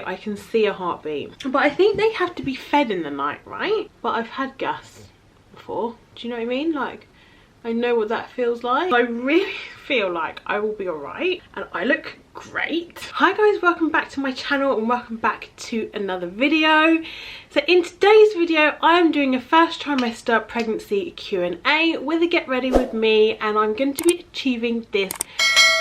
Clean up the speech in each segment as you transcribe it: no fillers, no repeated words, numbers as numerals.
I can see a heartbeat. But I think they have to be fed in the night, right? But I've had gas before. Do you know what I mean? Like, I know what that feels like. I really feel like I will be alright and I look great. Hi guys, welcome back to my channel and welcome back to another video. So in today's video I am doing a first trimester pregnancy Q&A with a get ready with me, and I'm going to be achieving this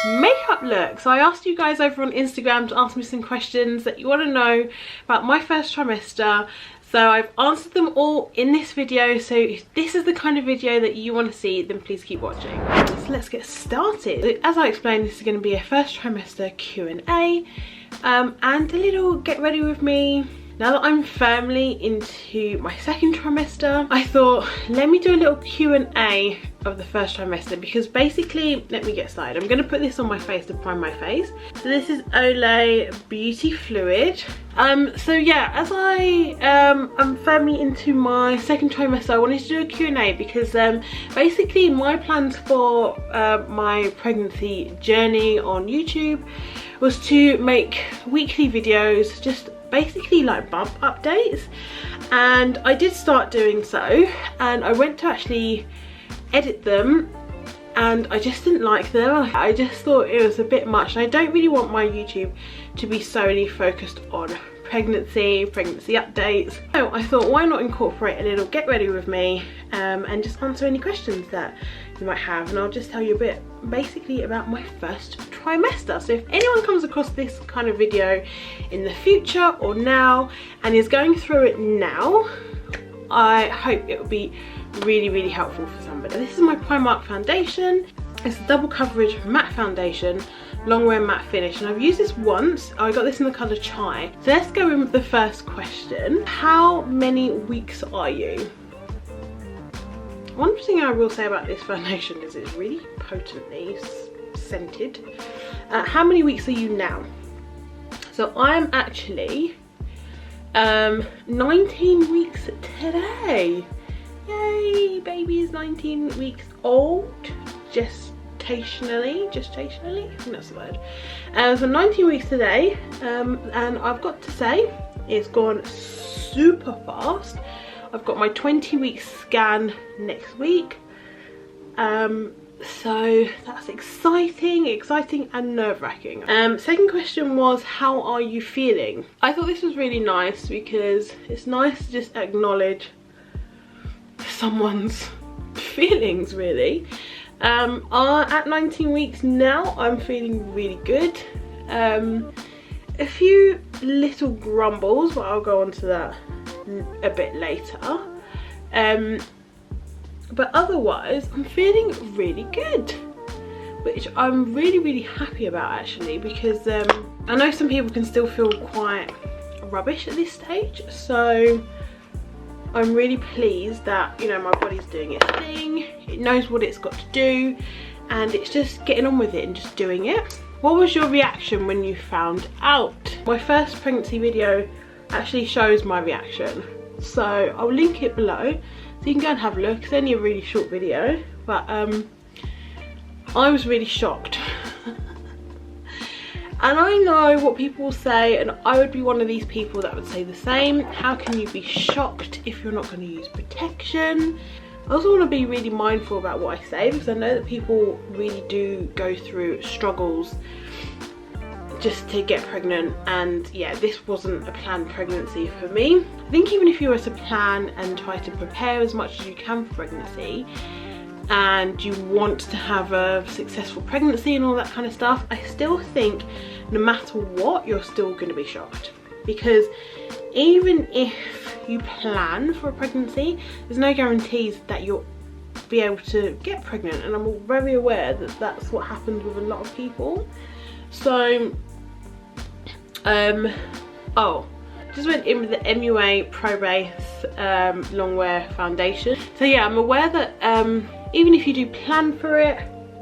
makeup look. So I asked you guys over on Instagram to ask me some questions that you want to know about my first trimester. So I've answered them all in this video. So if this is the kind of video that you want to see, then please keep watching. So let's get started. As I explained, this is going to be a first trimester Q&A and a little get ready with me. Now that I'm firmly into my second trimester, I thought let me do a little Q&A of the first trimester, because basically, let me get started. I'm going to put this on my face to prime my face. So this is Olay Beauty Fluid. So yeah, as I am firmly into my second trimester, I wanted to do a Q&A because basically my plans for my pregnancy journey on YouTube was to make weekly videos, just basically like bump updates, and I did start doing so, and I went to actually edit them and I just didn't like them. I just thought it was a bit much, and I don't really want my YouTube to be solely focused on pregnancy updates. So I thought, why not incorporate a little get ready with me and just answer any questions that you might have, and I'll just tell you a bit basically about my first trimester. So if anyone comes across this kind of video in the future or now and is going through it now, I hope it will be really helpful for somebody. This is my Primark foundation. It's a double coverage matte foundation, long wear matte finish, and I've used this once. I got this in the colour Chai. So let's go in with the first question. How many weeks are you? One thing I will say about this foundation is it's really potently scented. How many weeks are you now? So I'm actually 19 weeks today. Yay, baby is 19 weeks old. Gestationally, I think that's the word. So 19 weeks today, and I've got to say it's gone super fast. I've got my 20-week scan next week, so that's exciting and nerve-wracking. Second question was, how are you feeling? I thought this was really nice because it's nice to just acknowledge someone's feelings, really. At 19 weeks now, I'm feeling really good. A few little grumbles, but I'll go on to that a bit later. But otherwise, I'm feeling really good, which I'm really happy about actually, because I know some people can still feel quite rubbish at this stage. So I'm really pleased that, you know, my body's doing its thing, it knows what it's got to do, and it's just getting on with it and just doing it. What was your reaction when you found out? My first pregnancy video actually shows my reaction, so I'll link it below so you can go and have a look. It's only a really short video, but I was really shocked. And I know what people will say, and I would be one of these people that would say the same. How can you be shocked if you're not going to use protection? I also want to be really mindful about what I say, because I know that people really do go through struggles just to get pregnant, and yeah, this wasn't a planned pregnancy for me. I think even if you were to plan and try to prepare as much as you can for pregnancy, and you want to have a successful pregnancy and all that kind of stuff, I still think no matter what, you're still going to be shocked. Because even if you plan for a pregnancy, there's no guarantees that you'll be able to get pregnant, and I'm very aware that that's what happens with a lot of people. So just went in with the MUA Pro Base long wear foundation. So yeah, I'm aware that even if you do plan for it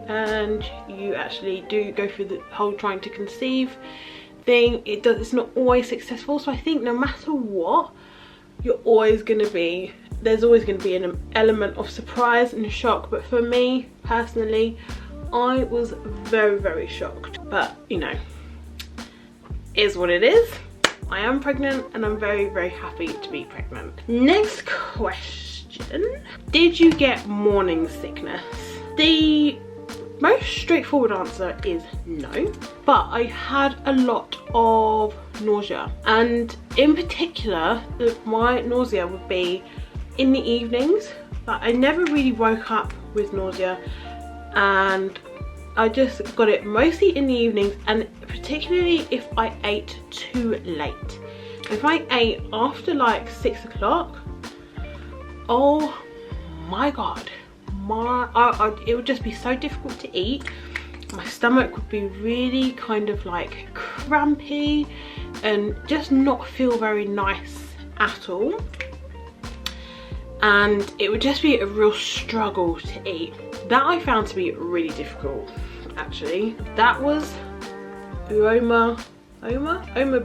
and you actually do go through the whole trying to conceive thing, it's not always successful. So I think no matter what, there's always going to be an element of surprise and shock. But for me personally, I was very shocked, but you know, is what it is. I am pregnant and I'm very, very happy to be pregnant. Next question. Did you get morning sickness? The most straightforward answer is no, but I had a lot of nausea, and in particular my nausea would be in the evenings. Like, I never really woke up with nausea, and I just got it mostly in the evenings, and particularly if I ate too late. If I ate after like 6 o'clock, oh my god, it would just be so difficult to eat. My stomach would be really kind of like crampy and just not feel very nice at all, and it would just be a real struggle to eat. That I found to be really difficult, actually. That was Oma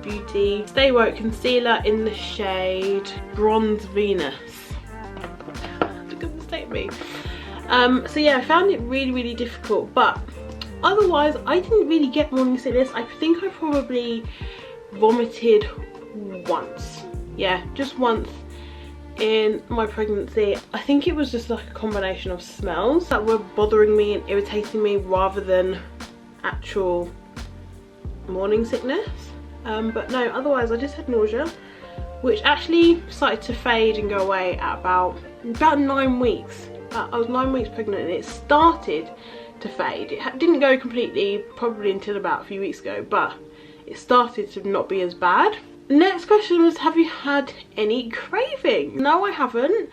Beauty Stay Woke Concealer in the shade Bronze Venus. That's a good mistake, me. So yeah, I found it really, really difficult, but otherwise I didn't really get morning sickness. I think I probably vomited once. Yeah, just once in my pregnancy. I think it was just like a combination of smells that were bothering me and irritating me rather than actual morning sickness. But no, otherwise I just had nausea, which actually started to fade and go away at about 9 weeks. I was 9 weeks pregnant and it started to fade. It didn't go completely, probably until about a few weeks ago, but it started to not be as bad. Next question was, have you had any cravings? No, I haven't.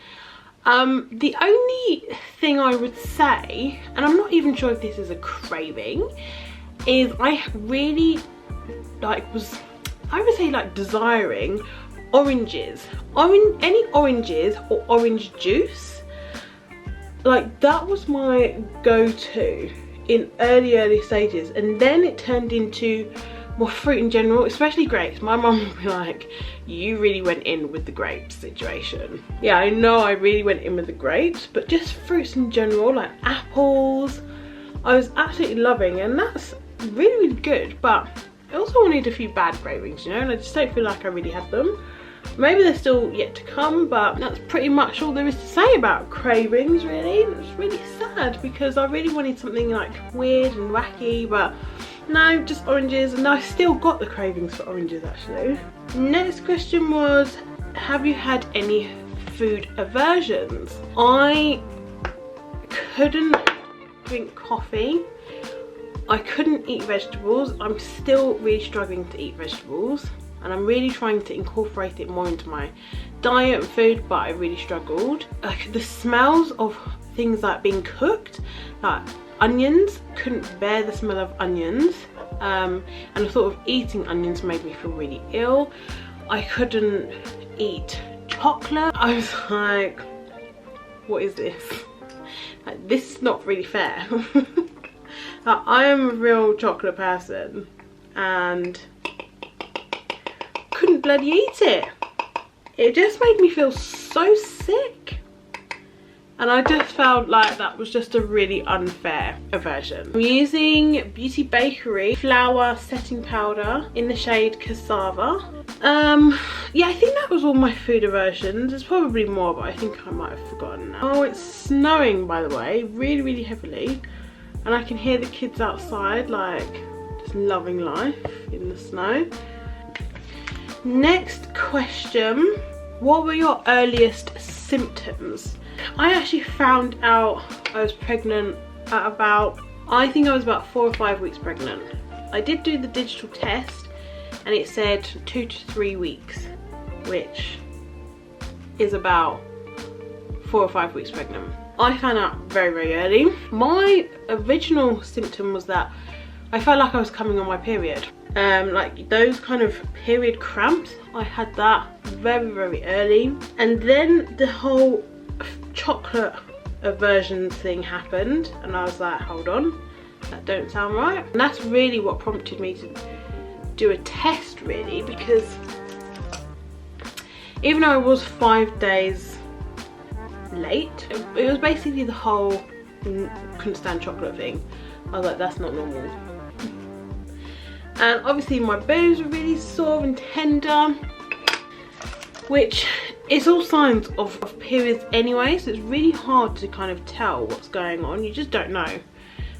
The only thing I would say, and I'm not even sure if this is a craving, is I really I would say desiring oranges. Any oranges or orange juice. Like, that was my go-to in early stages, and then it turned into more fruit in general, especially grapes. My mum would be like, you really went in with the grapes situation. Yeah, I know I really went in with the grapes, but just fruits in general, like apples, I was absolutely loving, and that's really, really good. But I also wanted a few bad cravings, you know, and I just don't feel like I really had them. Maybe they're still yet to come, but that's pretty much all there is to say about cravings, really. It's really sad because I really wanted something like weird and wacky, but no, just oranges, and I still got the cravings for oranges actually. Next question was, have you had any food aversions? I couldn't drink coffee. I couldn't eat vegetables. I'm still really struggling to eat vegetables, and I'm really trying to incorporate it more into my diet and food, but I really struggled. Like, the smells of things like being cooked, like onions, couldn't bear the smell of onions, and the thought of eating onions made me feel really ill. I couldn't eat chocolate. I was like, what is this? Like, this is not really fair. Like, I am a real chocolate person and couldn't bloody eat it. It just made me feel so sick, and I just felt like that was just a really unfair aversion. I'm using Beauty Bakery flour setting powder in the shade Cassava. Yeah, I think that was all my food aversions. There's probably more, but I think I might have forgotten now. Oh, it's snowing, by the way, really, really heavily, and I can hear the kids outside like just loving life in the snow. Next question, what were your earliest symptoms? I actually found out I was pregnant at about, I think I was about 4 or 5 weeks pregnant. I did do the digital test and it said 2 to 3 weeks, which is about 4 or 5 weeks pregnant. I found out very, very early. My original symptom was that I felt like I was coming on my period. Like those kind of period cramps, I had that very, very early. And then the whole chocolate aversion thing happened, and I was like, hold on, that don't sound right. And that's really what prompted me to do a test, really, because even though I was 5 days late, it was basically the whole couldn't stand chocolate thing. I was like, that's not normal. And obviously my boobs were really sore and tender, which is all signs of periods anyway, so it's really hard to kind of tell what's going on. You just don't know.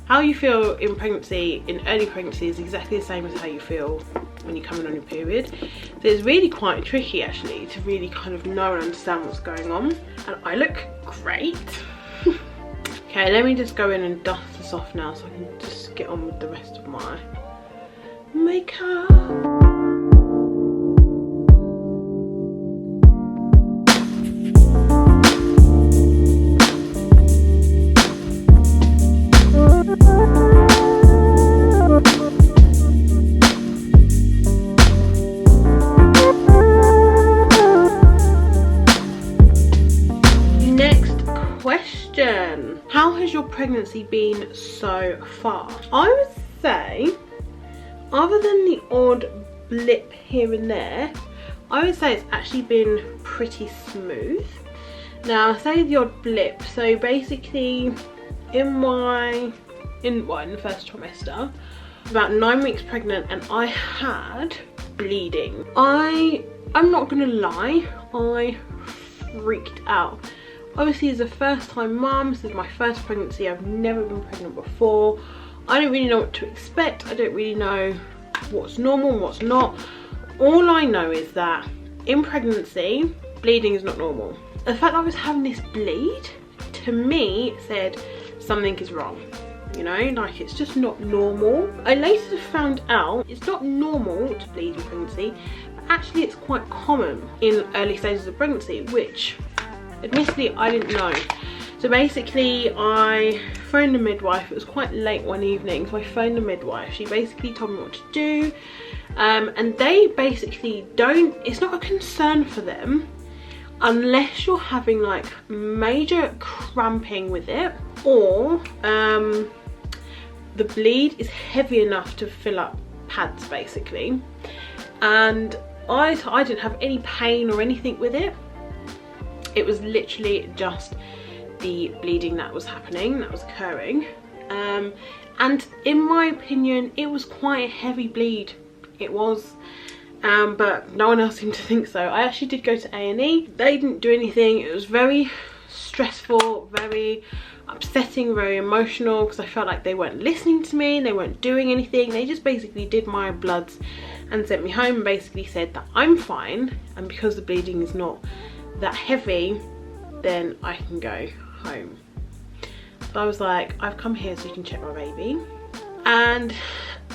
How you feel in pregnancy, in early pregnancy, is exactly the same as how you feel when you're coming on your period. So it's really quite tricky actually to really kind of know and understand what's going on. And I look great. Okay, let me just go in and dust this off now so I can just get on with the rest of my makeup. How has your pregnancy been so far? I would say, other than the odd blip here and there, I would say it's actually been pretty smooth. Now I say the odd blip, so basically in the first trimester, about 9 weeks pregnant, and I had bleeding. I'm not gonna lie, I freaked out. Obviously as a first time mum, this is my first pregnancy, I've never been pregnant before. I don't really know what to expect, I don't really know what's normal and what's not. All I know is that in pregnancy, bleeding is not normal. The fact that I was having this bleed, to me, said something is wrong. You know, like it's just not normal. I later found out it's not normal to bleed in pregnancy, but actually it's quite common in early stages of pregnancy, which admittedly I didn't know. So basically I phoned the midwife. It was quite late one evening, so I phoned the midwife. She basically told me what to do, and they basically it's not a concern for them unless you're having like major cramping with it, or the bleed is heavy enough to fill up pads basically. And I didn't have any pain or anything with it. It was literally just the bleeding that was happening, that was occurring. And in my opinion, it was quite a heavy bleed. It was, but no one else seemed to think so. I actually did go to A&E. They didn't do anything. It was very stressful, very upsetting, very emotional, because I felt like they weren't listening to me, they weren't doing anything. They just basically did my bloods and sent me home and basically said that I'm fine, and because the bleeding is not that heavy, then I can go home. So I was like, I've come here so you can check my baby. And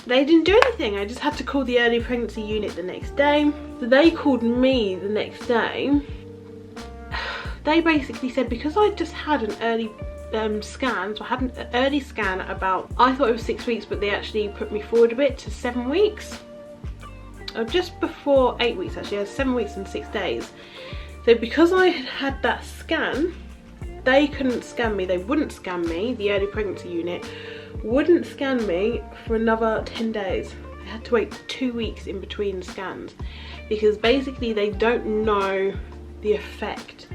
they didn't do anything. I just had to call the early pregnancy unit the next day. So they called me the next day. They basically said, because I just had an early scan, so I had an early scan at about, I thought it was 6 weeks, but they actually put me forward a bit to 7 weeks. Just before 8 weeks actually. I was 7 weeks and 6 days. So because I had had that scan, they couldn't scan me. They wouldn't scan me. The early pregnancy unit wouldn't scan me for another 10 days. I had to wait 2 weeks in between scans, because basically they don't know the effect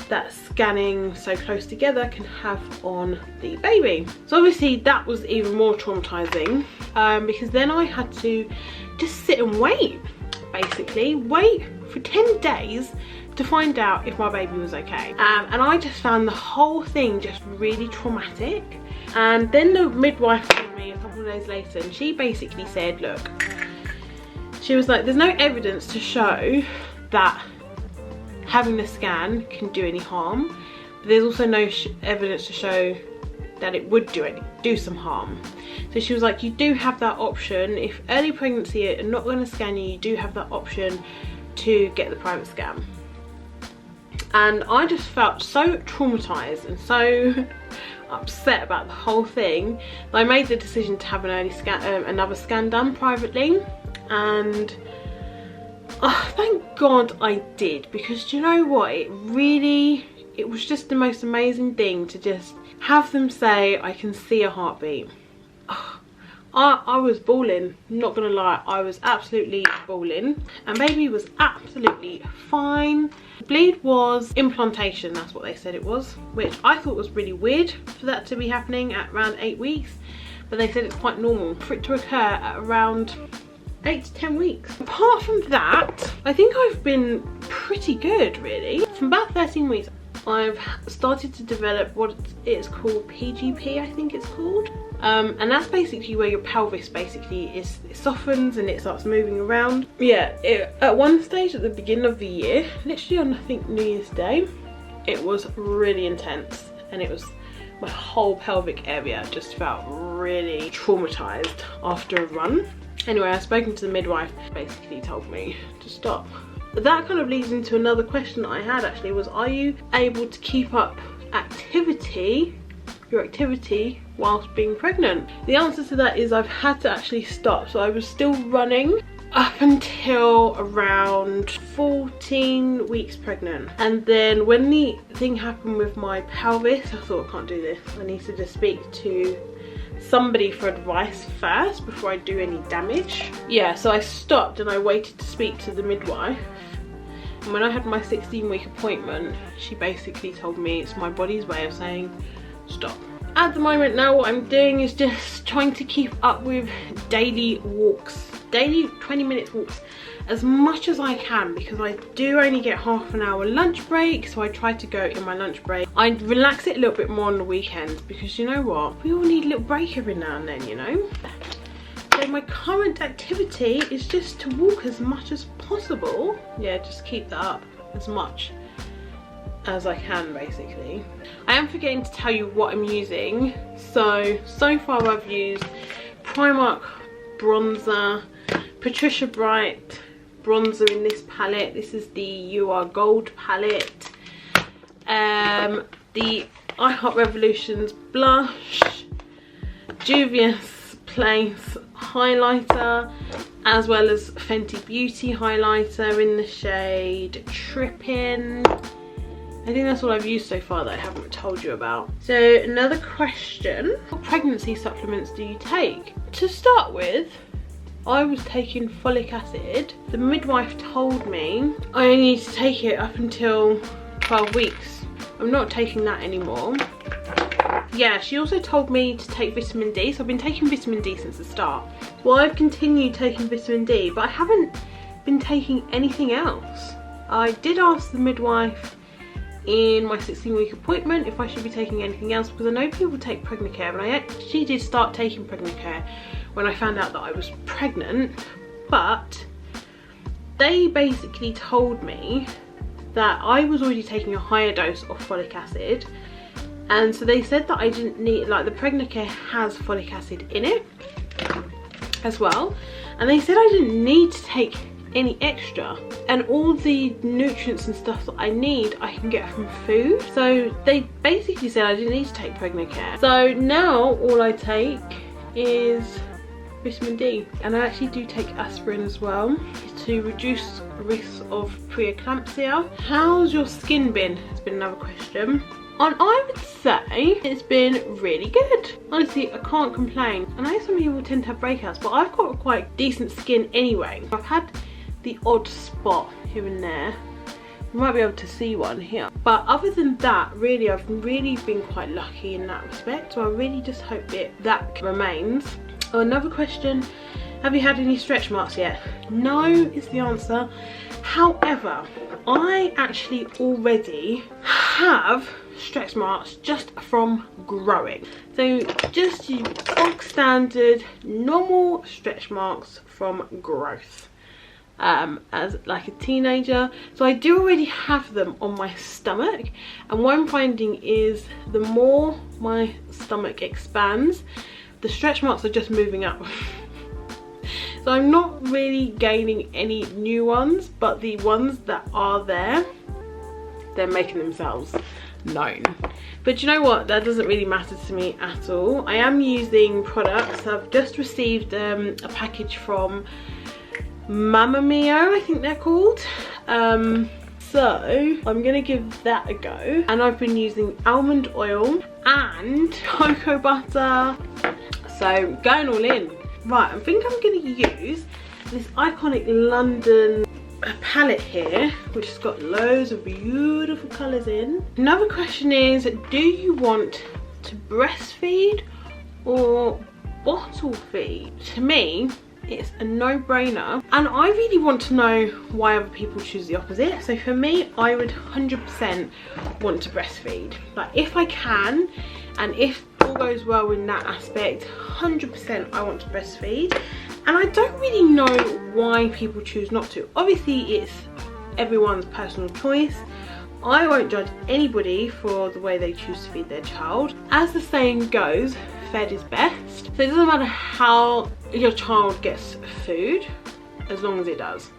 that scanning so close together can have on the baby. So obviously that was even more traumatizing, because then I had to just sit and wait, basically wait for 10 days to find out if my baby was okay. And I just found the whole thing just really traumatic. And then the midwife called me a couple of days later, and she basically said, look, she was like, there's no evidence to show that having the scan can do any harm, but there's also no evidence to show that it would do some harm. So she was like, you do have that option. If early pregnancy are not going to scan you, you do have that option to get the private scan. And I just felt so traumatized and so upset about the whole thing that I made the decision to have an early scan, another scan done privately. And oh, thank God I did, because do you know what, it was just the most amazing thing to just have them say, I can see a heartbeat. Oh, I was bawling, not gonna lie, I was absolutely bawling, and baby was absolutely fine. Bleed was implantation, that's what they said it was, which I thought was really weird for that to be happening at around 8 weeks. but they said it's quite normal for it to occur at around 8 to 10 weeks. Apart from that, I think I've been pretty good really. From about 13 weeks, I've started to develop what it's called PGP, I think it's called. And that's basically where your pelvis basically is, it softens and it starts moving around. Yeah, at one stage at the beginning of the year, literally on I think New Year's Day, it was really intense, and it was my whole pelvic area just felt really traumatized after a run. Anyway, I've spoken to the midwife, basically told me to stop. That kind of leads into another question that I had actually, was are you able to keep up your activity whilst being pregnant? The answer to that is I've had to actually stop. So I was still running up until around 14 weeks pregnant, and then when the thing happened with my pelvis, I thought I can't do this, I need to just speak to somebody for advice first before I do any damage. Yeah, so I stopped and I waited to speak to the midwife, and when I had my 16-week appointment, she basically told me it's my body's way of saying stop. At the moment now, what I'm doing is just trying to keep up with daily walks, daily 20-minute walks, as much as I can, because I do only get half an hour lunch break, so I try to go in my lunch break. I relax it a little bit more on the weekends, because you know what, we all need a little break every now and then, you know. So my current activity is just to walk as much as possible. Yeah, just keep that up as much as I can basically. I am forgetting to tell you what I'm using. So far I've used Primark bronzer, Patricia Bright bronzer in this palette. This is the You Are Gold palette. The I Heart Revolutions blush, Juvia's Place highlighter, as well as Fenty Beauty highlighter in the shade Trippin'. I think that's all I've used so far that I haven't told you about. So another question, what pregnancy supplements do you take? To start with, I was taking folic acid. The midwife told me I only need to take it up until 12 weeks. I'm not taking that anymore. Yeah, she also told me to take vitamin D, so I've been taking vitamin D since the start. Well, I've continued taking vitamin D, but I haven't been taking anything else. I did ask the midwife in my 16-week appointment if I should be taking anything else, because I know people take Pregnacare, and I actually did start taking Pregnacare when I found out that I was pregnant, but they basically told me that I was already taking a higher dose of folic acid, and so they said that I didn't need, like, the Pregnacare has folic acid in it as well, and they said I didn't need to take any extra, and all the nutrients and stuff that I need I can get from food. So they basically said I didn't need to take Pregnacare. So now all I take is vitamin D, and I actually do take aspirin as well to reduce risk of preeclampsia. How's your skin been? Has been another question. And I would say it's been really good. Honestly, I can't complain. I know some people tend to have breakouts, but I've got quite decent skin anyway. I've had the odd spot here and there. You might be able to see one here, but other than that, really, I've really been quite lucky in that respect. So I really just hope that remains. Oh, another question, have you had any stretch marks yet? No is the answer. However, I actually already have stretch marks just from growing. So just your bog standard normal stretch marks from growth. As like a teenager, so I do already have them on my stomach, and what I'm finding is the more my stomach expands, the stretch marks are just moving up. So I'm not really gaining any new ones, but the ones that are there, they're making themselves known. But you know what, that doesn't really matter to me at all. I am using products. I've just received a package from Mamma Mia, I think they're called. So I'm gonna give that a go, and I've been using almond oil and cocoa butter, so going all in. Right, I think I'm gonna use this iconic London palette here, which has got loads of beautiful colours in. Another question is, do you want to breastfeed or bottle feed, to me, it's a no-brainer, and I really want to know why other people choose the opposite. So for me, I would 100% want to breastfeed. Like, if I can, and if all goes well in that aspect, 100% I want to breastfeed. And I don't really know why people choose not to. Obviously, it's everyone's personal choice. I won't judge anybody for the way they choose to feed their child. As the saying goes, fed is best. So it doesn't matter how your child gets food, as long as it does.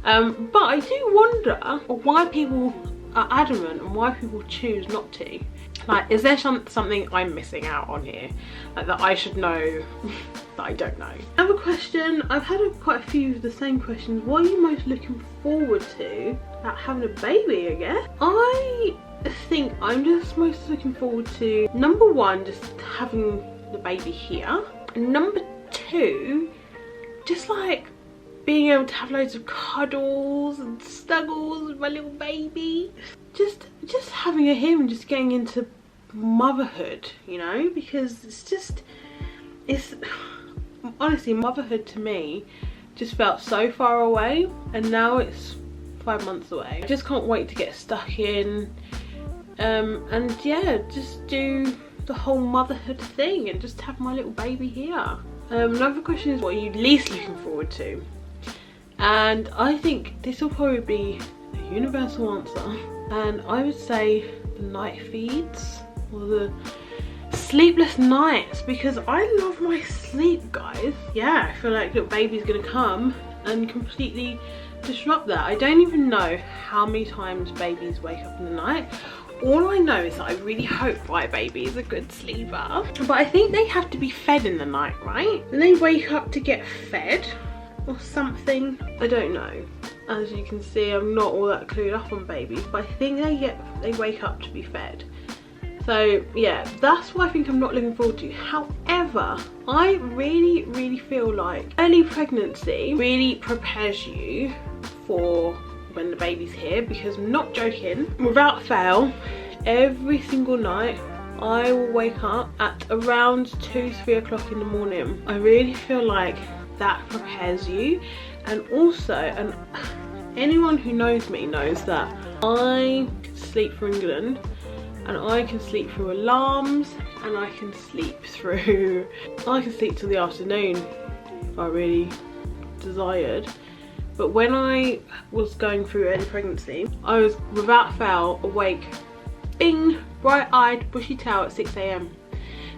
But I do wonder why people are adamant and why people choose not to. Like, is there something I'm missing out on here, like, that I should know that I don't know? Another question, I've had quite a few of the same questions. What are you most looking forward to about having a baby, I guess? I think I'm just most looking forward to, number one, just having the baby here, and number two, just like being able to have loads of cuddles and snuggles with my little baby. Just having her here and just getting into motherhood, you know, because it's honestly, motherhood to me just felt so far away, and now it's 5 months away. I just can't wait to get stuck in, and yeah, just do the whole motherhood thing and just have my little baby here. Another question is, what are you least looking forward to? And I think this will probably be a universal answer, and I would say the night feeds, or the sleepless nights, because I love my sleep, guys. Yeah, I feel like little baby's gonna come and completely disrupt that. I don't even know how many times babies wake up in the night. All I know is that I really hope my baby is a good sleeper. But I think they have to be fed in the night, right? And they wake up to get fed or something. I don't know. As you can see, I'm not all that clued up on babies, but I think they wake up to be fed. So yeah, that's what I think I'm not looking forward to. However, I really feel like early pregnancy really prepares you for when the baby's here, because I'm not joking, without fail, every single night I will wake up at around 2-3 o'clock in the morning. I really feel like that prepares you. And also, and anyone who knows me knows that I sleep for England, and I can sleep through alarms, and I can sleep till the afternoon if I really desired. But when I was going through early pregnancy, I was without fail awake, bing, bright-eyed, bushy-tailed at 6 AM.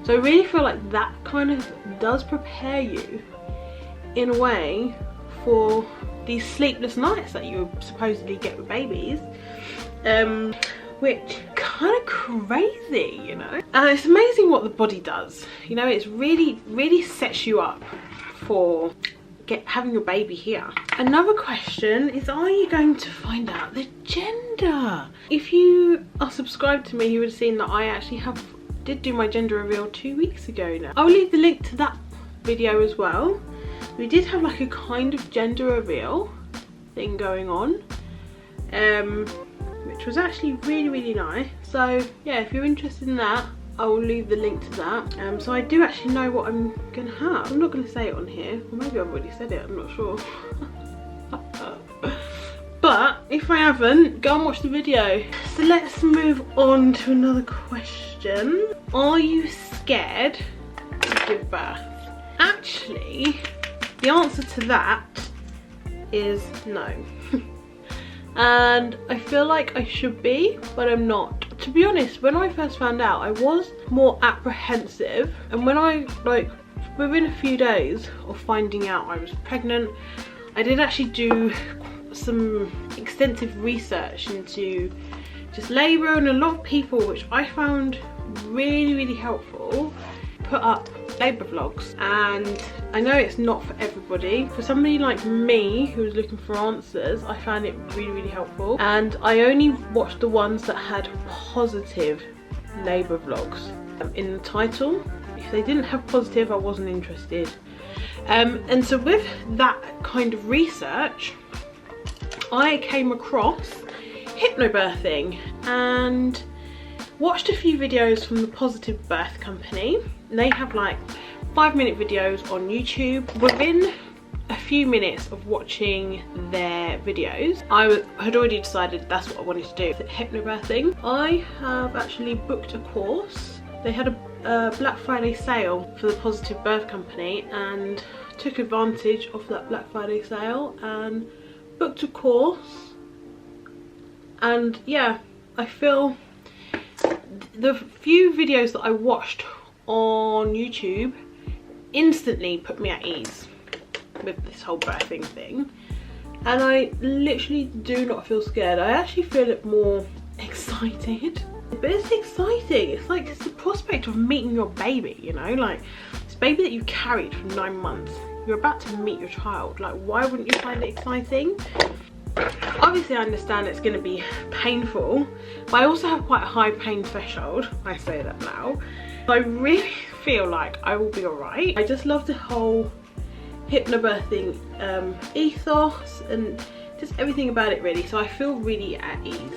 So I really feel like that kind of does prepare you in a way for these sleepless nights that you supposedly get with babies, which kind of crazy, you know. And it's amazing what the body does, you know. It's really sets you up for having your baby here. Another question is, are you going to find out the gender? If you are subscribed to me, you would have seen that I actually did do my gender reveal 2 weeks ago now. I'll leave the link to that video as well. We did have like a kind of gender reveal thing going on, which was actually really nice. So yeah, if you're interested in that, I will leave the link to that. So I do actually know what I'm gonna have. I'm not gonna say it on here, or maybe I've already said it, I'm not sure. But if I haven't, go and watch the video. So let's move on to another question. Are you scared to give birth? Actually, the answer to that is no. And I feel like I should be, but I'm not. To be honest, when I first found out, I was more apprehensive, and when I, like, within a few days of finding out I was pregnant, I did actually do some extensive research into just labour, and a lot of people, which I found really helpful, put up labour vlogs. And I know it's not for everybody. For somebody like me who was looking for answers, I found it really helpful, and I only watched the ones that had positive labour vlogs in the title. If they didn't have positive, I wasn't interested. And so with that kind of research, I came across hypnobirthing and watched a few videos from the Positive Birth Company. They have like 5-minute videos on YouTube. Within a few minutes of watching their videos, I had already decided that's what I wanted to do. Hypnobirthing. I have actually booked a course. They had a Black Friday sale for the Positive Birth Company and took advantage of that Black Friday sale and booked a course. And yeah, I feel the few videos that I watched on YouTube instantly put me at ease with this whole birthing thing, and I literally do not feel scared. I actually feel more excited. But it's exciting. It's like it's the prospect of meeting your baby, you know, like this baby that you carried for 9 months. You're about to meet your child. Like, why wouldn't you find it exciting? Obviously I understand it's going to be painful, but I also have quite a high pain threshold. I say that now. I really feel like I will be alright. I just love the whole hypnobirthing ethos and just everything about it really, so I feel really at ease.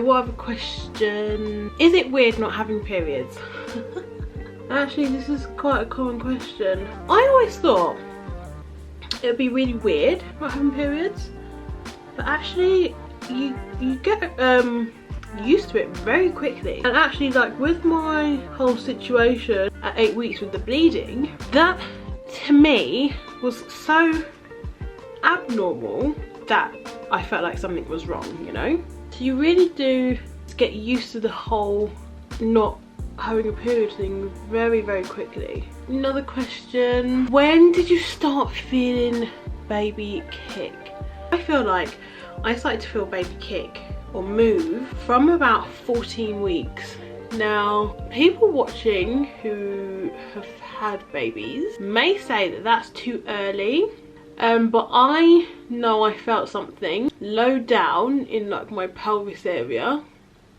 What other question? Is it weird not having periods? Actually, this is quite a common question. I always thought it would be really weird not having periods, but actually you get used to it very quickly. And actually, like with my whole situation at 8 weeks with the bleeding, that to me was so abnormal that I felt like something was wrong, you know? So you really do get used to the whole not having a period thing very, very quickly. Another question, when did you start feeling baby kick? I feel like I started to feel baby kick or move from about 14 weeks. Now, people watching who have had babies may say that that's too early. But I know I felt something low down in like my pelvis area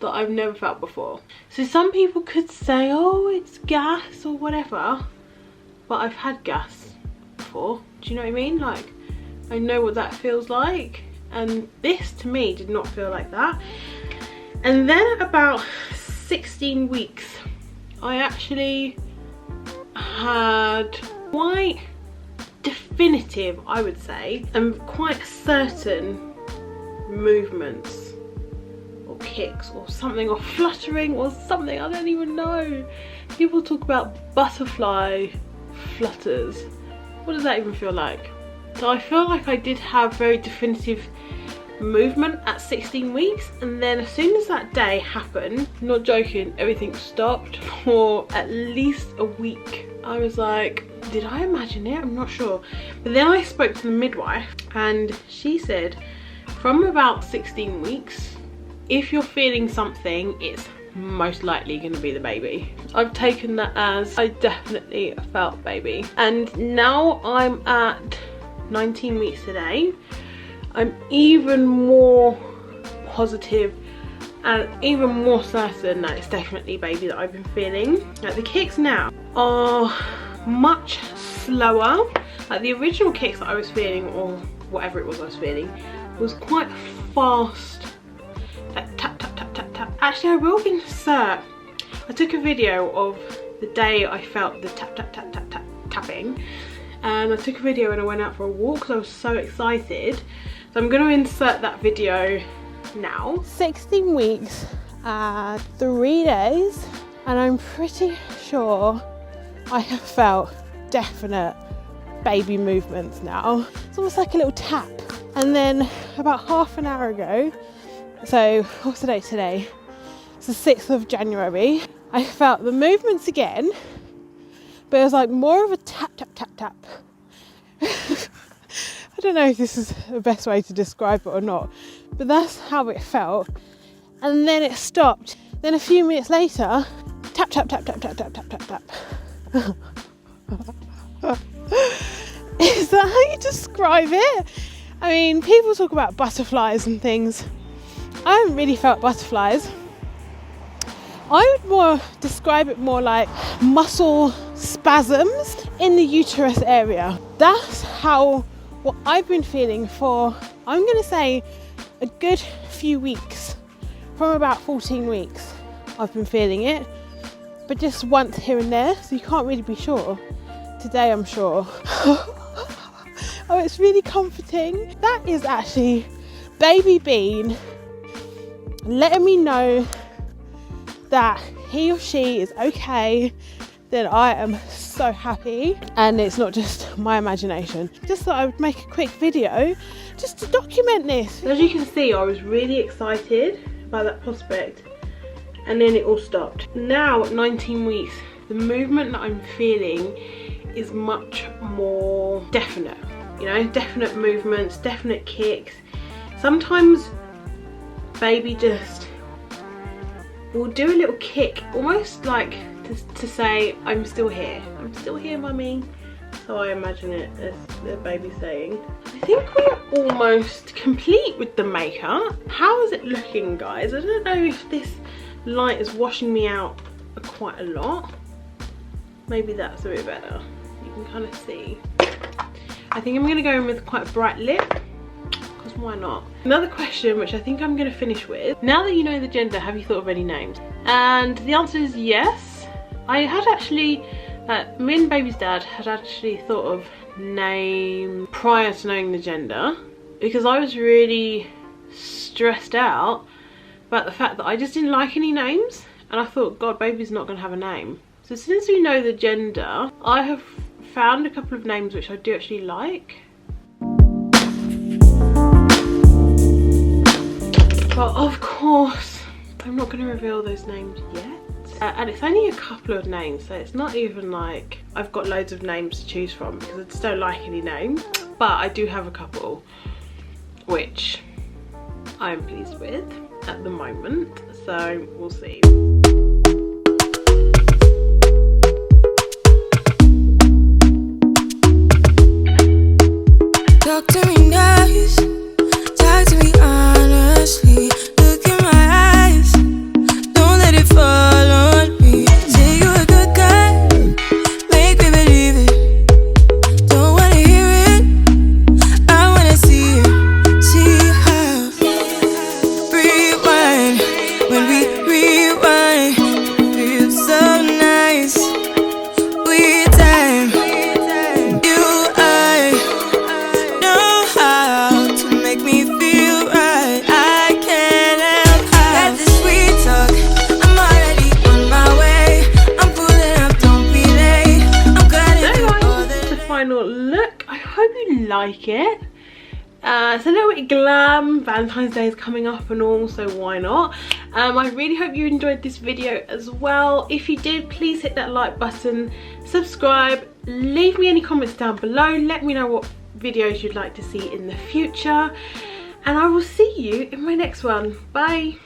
that I've never felt before. So some people could say, oh, it's gas or whatever, but I've had gas before. Do you know what I mean? Like, I know what that feels like, and this to me did not feel like that. And then at about 16 weeks, I actually had quite definitive, I would say, and quite certain movements or kicks or something, or fluttering or something, I don't even know. People talk about butterfly flutters. What does that even feel like? So I feel like I did have very definitive movement at 16 weeks, and then as soon as that day happened, not joking, everything stopped for at least a week. I was like, did I imagine it? I'm not sure. But then I spoke to the midwife and she said from about 16 weeks, if you're feeling something, it's most likely going to be the baby. I've taken that as I definitely felt baby. And now I'm at 19 weeks today. I'm even more positive and even more certain that it's definitely baby that I've been feeling. Like, the kicks now are much slower. Like, the original kicks that I was feeling, or whatever it was I was feeling, was quite fast. Like tap, tap, tap, tap, tap. Actually, I will insert, I took a video of the day I felt the tap, tap, tap, tap, tap, tapping. And I took a video and I went out for a walk because I was so excited. So I'm going to insert that video now. 16 weeks, 3 days, and I'm pretty sure I have felt definite baby movements now. It's almost like a little tap. And then about half an hour ago, so what's the date today? It's the 6th of January. I felt the movements again, but it was like more of a tap, tap, tap, tap. I don't know if this is the best way to describe it or not, but that's how it felt. And then it stopped. Then a few minutes later, tap, tap, tap, tap, tap, tap, tap, tap, tap. Is that how you describe it? I mean, people talk about butterflies and things. I haven't really felt butterflies. I would more describe it more like muscle spasms in the uterus area. That's how what I've been feeling for, I'm going to say, a good few weeks. From about 14 weeks I've been feeling it, but just once here and there, so you can't really be sure. Today I'm sure. Oh, it's really comforting. That is actually Baby Bean letting me know that he or she is okay. Then I am so happy, and it's not just my imagination. Just thought I would make a quick video just to document this. As you can see, I was really excited by that prospect, and then it all stopped. Now at 19 weeks, the movement that I'm feeling is much more definite. You know, definite movements, definite kicks. Sometimes baby just will do a little kick, almost like to say, I'm still here. I'm still here, mummy. So I imagine it as the baby saying. I think we're almost complete with the makeup. How is it looking, guys? I don't know if this light is washing me out quite a lot. Maybe that's a bit better. You can kind of see. I think I'm going to go in with quite a bright lip, because why not? Another question, which I think I'm going to finish with. Now that you know the gender, have you thought of any names? And the answer is yes. I had actually, me and baby's dad had actually thought of name prior to knowing the gender, because I was really stressed out about the fact that I just didn't like any names, and I thought, God, baby's not going to have a name. So since we know the gender, I have found a couple of names which I do actually like. But of course, I'm not going to reveal those names yet. And it's only a couple of names, so it's not even like I've got loads of names to choose from, because I just don't like any names. But I do have a couple which I'm pleased with at the moment, so we'll see. Talk to me nice, talk to me honestly. Look in my eyes, don't let it fall on me. Say you're a good guy, make me believe it. Don't wanna hear it, I wanna see it. See how rewind, when we rewind, feels so nice. We time, you I know how to make me feel right. I can't help how this sweet talk. I'm already on my way. I'm pulling up, don't be late. I'm cutting all The final look. I hope you like it. It's a little bit glam. Valentine's Day is coming up and all, so why not? I really hope you enjoyed this video as well. If you did, please hit that like button, subscribe, leave me any comments down below. Let me know what videos you'd like to see in the future, and I will see you in my next one. Bye.